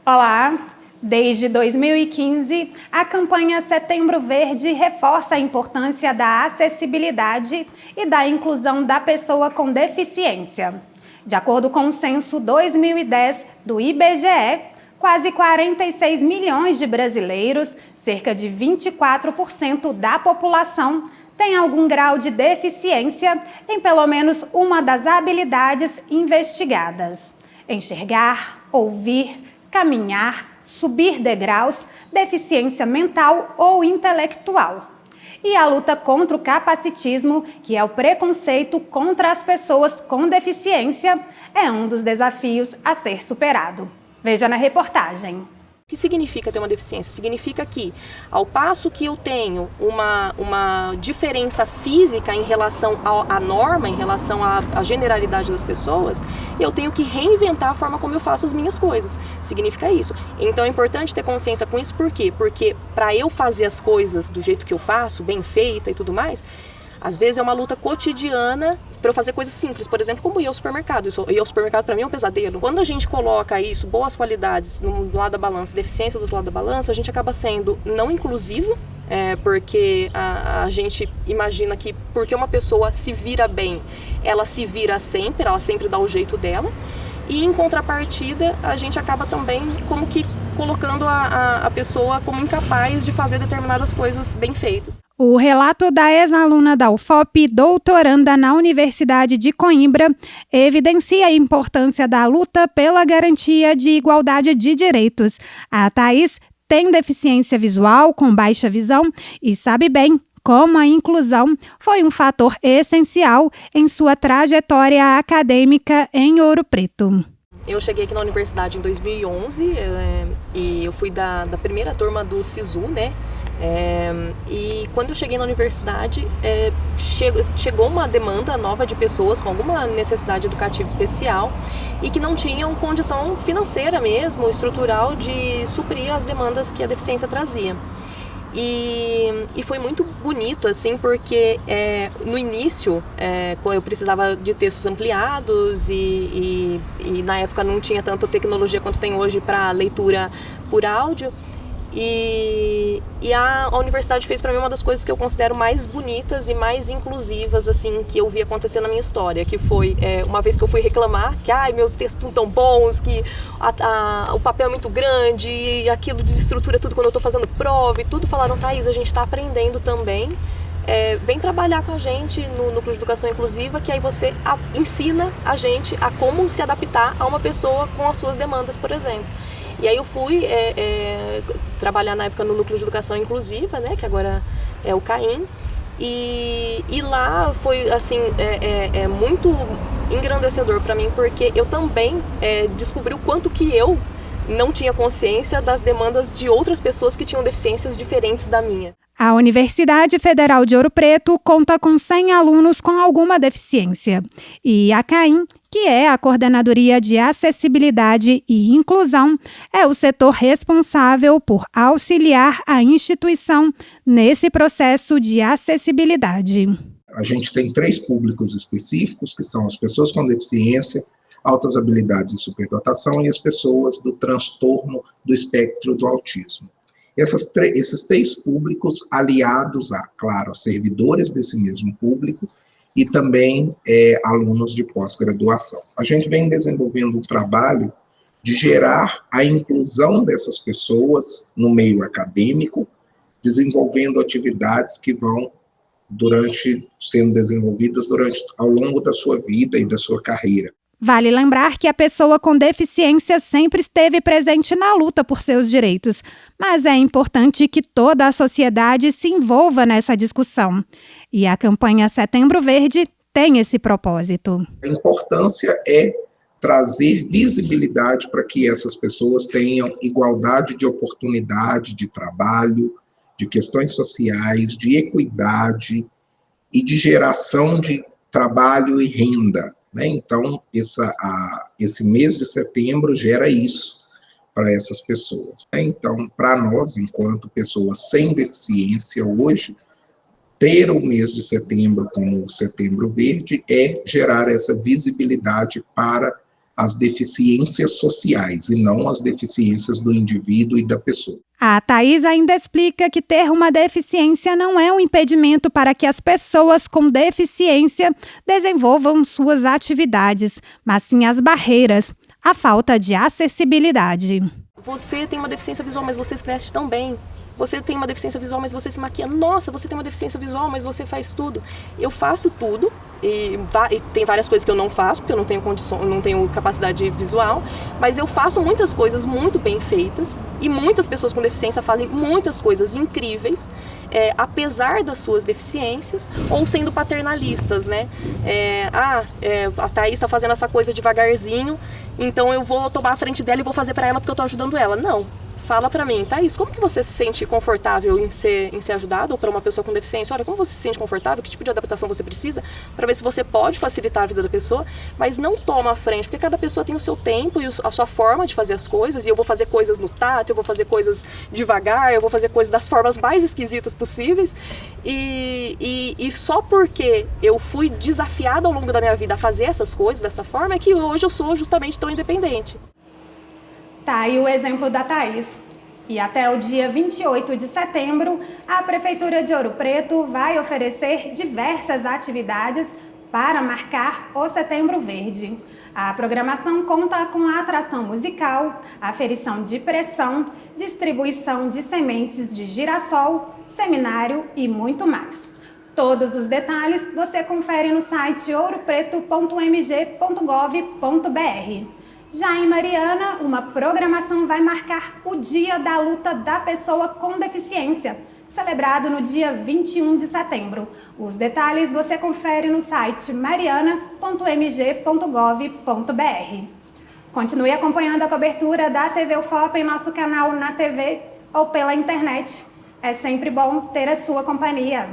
Olá! Desde 2015, a campanha Setembro Verde reforça a importância da acessibilidade e da inclusão da pessoa com deficiência. De acordo com o censo 2010 do IBGE, quase 46 milhões de brasileiros, cerca de 24% da população, tem algum grau de deficiência em pelo menos uma das habilidades investigadas: enxergar, ouvir, caminhar, subir degraus, deficiência mental ou intelectual. E a luta contra o capacitismo, que é o preconceito contra as pessoas com deficiência, é um dos desafios a ser superado. Veja na reportagem. O que significa ter uma deficiência? Significa que, ao passo que eu tenho uma diferença física em relação à norma, em relação à generalidade das pessoas, eu tenho que reinventar a forma como eu faço as minhas coisas. Significa isso. Então é importante ter consciência com isso, por quê? Porque para eu fazer as coisas do jeito que eu faço, bem feita e tudo mais, às vezes é uma luta cotidiana para eu fazer coisas simples, por exemplo, como ir ao supermercado. Ir ao supermercado para mim é um pesadelo. Quando a gente coloca isso, boas qualidades no lado da balança, deficiência do outro lado da balança, a gente acaba sendo não inclusivo, porque a gente imagina que porque uma pessoa se vira bem, ela se vira sempre, ela sempre dá o jeito dela. E em contrapartida, a gente acaba também como que colocando a pessoa como incapaz de fazer determinadas coisas bem feitas. O relato da ex-aluna da UFOP, doutoranda na Universidade de Coimbra, evidencia a importância da luta pela garantia de igualdade de direitos. A Thaís tem deficiência visual com baixa visão e sabe bem como a inclusão foi um fator essencial em sua trajetória acadêmica em Ouro Preto. Eu cheguei aqui na universidade em 2011 e eu fui da primeira turma do SISU, né? E quando eu cheguei na universidade, chegou uma demanda nova de pessoas com alguma necessidade educativa especial e que não tinham condição financeira mesmo, estrutural, de suprir as demandas que a deficiência trazia. E foi muito bonito, assim, porque no início eu precisava de textos ampliados e na época não tinha tanta tecnologia quanto tem hoje para leitura por áudio. E a universidade fez para mim uma das coisas que eu considero mais bonitas e mais inclusivas, assim, que eu vi acontecer na minha história, que foi uma vez que eu fui reclamar que meus textos não tão bons, que o papel é muito grande e aquilo desestrutura tudo quando eu estou fazendo prova e tudo. Falaram: Thaís, a gente está aprendendo também, vem trabalhar com a gente no Núcleo de Educação Inclusiva, que aí você ensina a gente a como se adaptar a uma pessoa com as suas demandas, por exemplo. E aí eu fui trabalhar na época no Núcleo de Educação Inclusiva, né, que agora é o CAIM, e lá foi assim, muito engrandecedor para mim, porque eu também descobri o quanto que eu não tinha consciência das demandas de outras pessoas que tinham deficiências diferentes da minha. A Universidade Federal de Ouro Preto conta com 100 alunos com alguma deficiência. E a CAIM, que é a Coordenadoria de Acessibilidade e Inclusão, é o setor responsável por auxiliar a instituição nesse processo de acessibilidade. A gente tem 3 públicos específicos, que são as pessoas com deficiência, altas habilidades e superdotação, e as pessoas do transtorno do espectro do autismo. Esses 3 públicos aliados a servidores desse mesmo público e também alunos de pós-graduação. A gente vem desenvolvendo um trabalho de gerar a inclusão dessas pessoas no meio acadêmico, desenvolvendo atividades que vão sendo desenvolvidas ao longo da sua vida e da sua carreira. Vale lembrar que a pessoa com deficiência sempre esteve presente na luta por seus direitos, mas é importante que toda a sociedade se envolva nessa discussão. E a campanha Setembro Verde tem esse propósito. A importância é trazer visibilidade para que essas pessoas tenham igualdade de oportunidade de trabalho, de questões sociais, de equidade e de geração de trabalho e renda. Então, esse mês de setembro gera isso para essas pessoas. Então, para nós, enquanto pessoas sem deficiência hoje, ter o mês de setembro como o Setembro Verde é gerar essa visibilidade para as deficiências sociais e não as deficiências do indivíduo e da pessoa. A Thaís ainda explica que ter uma deficiência não é um impedimento para que as pessoas com deficiência desenvolvam suas atividades, mas sim as barreiras, a falta de acessibilidade. Você tem uma deficiência visual, mas você se veste tão bem. Você tem uma deficiência visual, mas você se maquia. Nossa, você tem uma deficiência visual, mas você faz tudo. Eu faço tudo e tem várias coisas que eu não faço, porque eu não tenho condição, não tenho capacidade visual, mas eu faço muitas coisas muito bem feitas e muitas pessoas com deficiência fazem muitas coisas incríveis, apesar das suas deficiências, ou sendo paternalistas, né? A Thaís está fazendo essa coisa devagarzinho, então eu vou tomar a frente dela e vou fazer para ela porque eu estou ajudando ela. Não. Fala pra mim, Thaís, como que você se sente confortável em ser ajudado, ou para uma pessoa com deficiência? Olha, como você se sente confortável, que tipo de adaptação você precisa, para ver se você pode facilitar a vida da pessoa, mas não toma a frente, porque cada pessoa tem o seu tempo e a sua forma de fazer as coisas, e eu vou fazer coisas no tato, eu vou fazer coisas devagar, eu vou fazer coisas das formas mais esquisitas possíveis, e só porque eu fui desafiada ao longo da minha vida a fazer essas coisas dessa forma, é que hoje eu sou justamente tão independente. Tá aí o exemplo da Thaís. E até o dia 28 de setembro, a Prefeitura de Ouro Preto vai oferecer diversas atividades para marcar o Setembro Verde. A programação conta com a atração musical, aferição de pressão, distribuição de sementes de girassol, seminário e muito mais. Todos os detalhes você confere no site ouropreto.mg.gov.br. Já em Mariana, uma programação vai marcar o Dia da Luta da Pessoa com Deficiência, celebrado no dia 21 de setembro. Os detalhes você confere no site mariana.mg.gov.br. Continue acompanhando a cobertura da TV UFOP em nosso canal na TV ou pela internet. É sempre bom ter a sua companhia.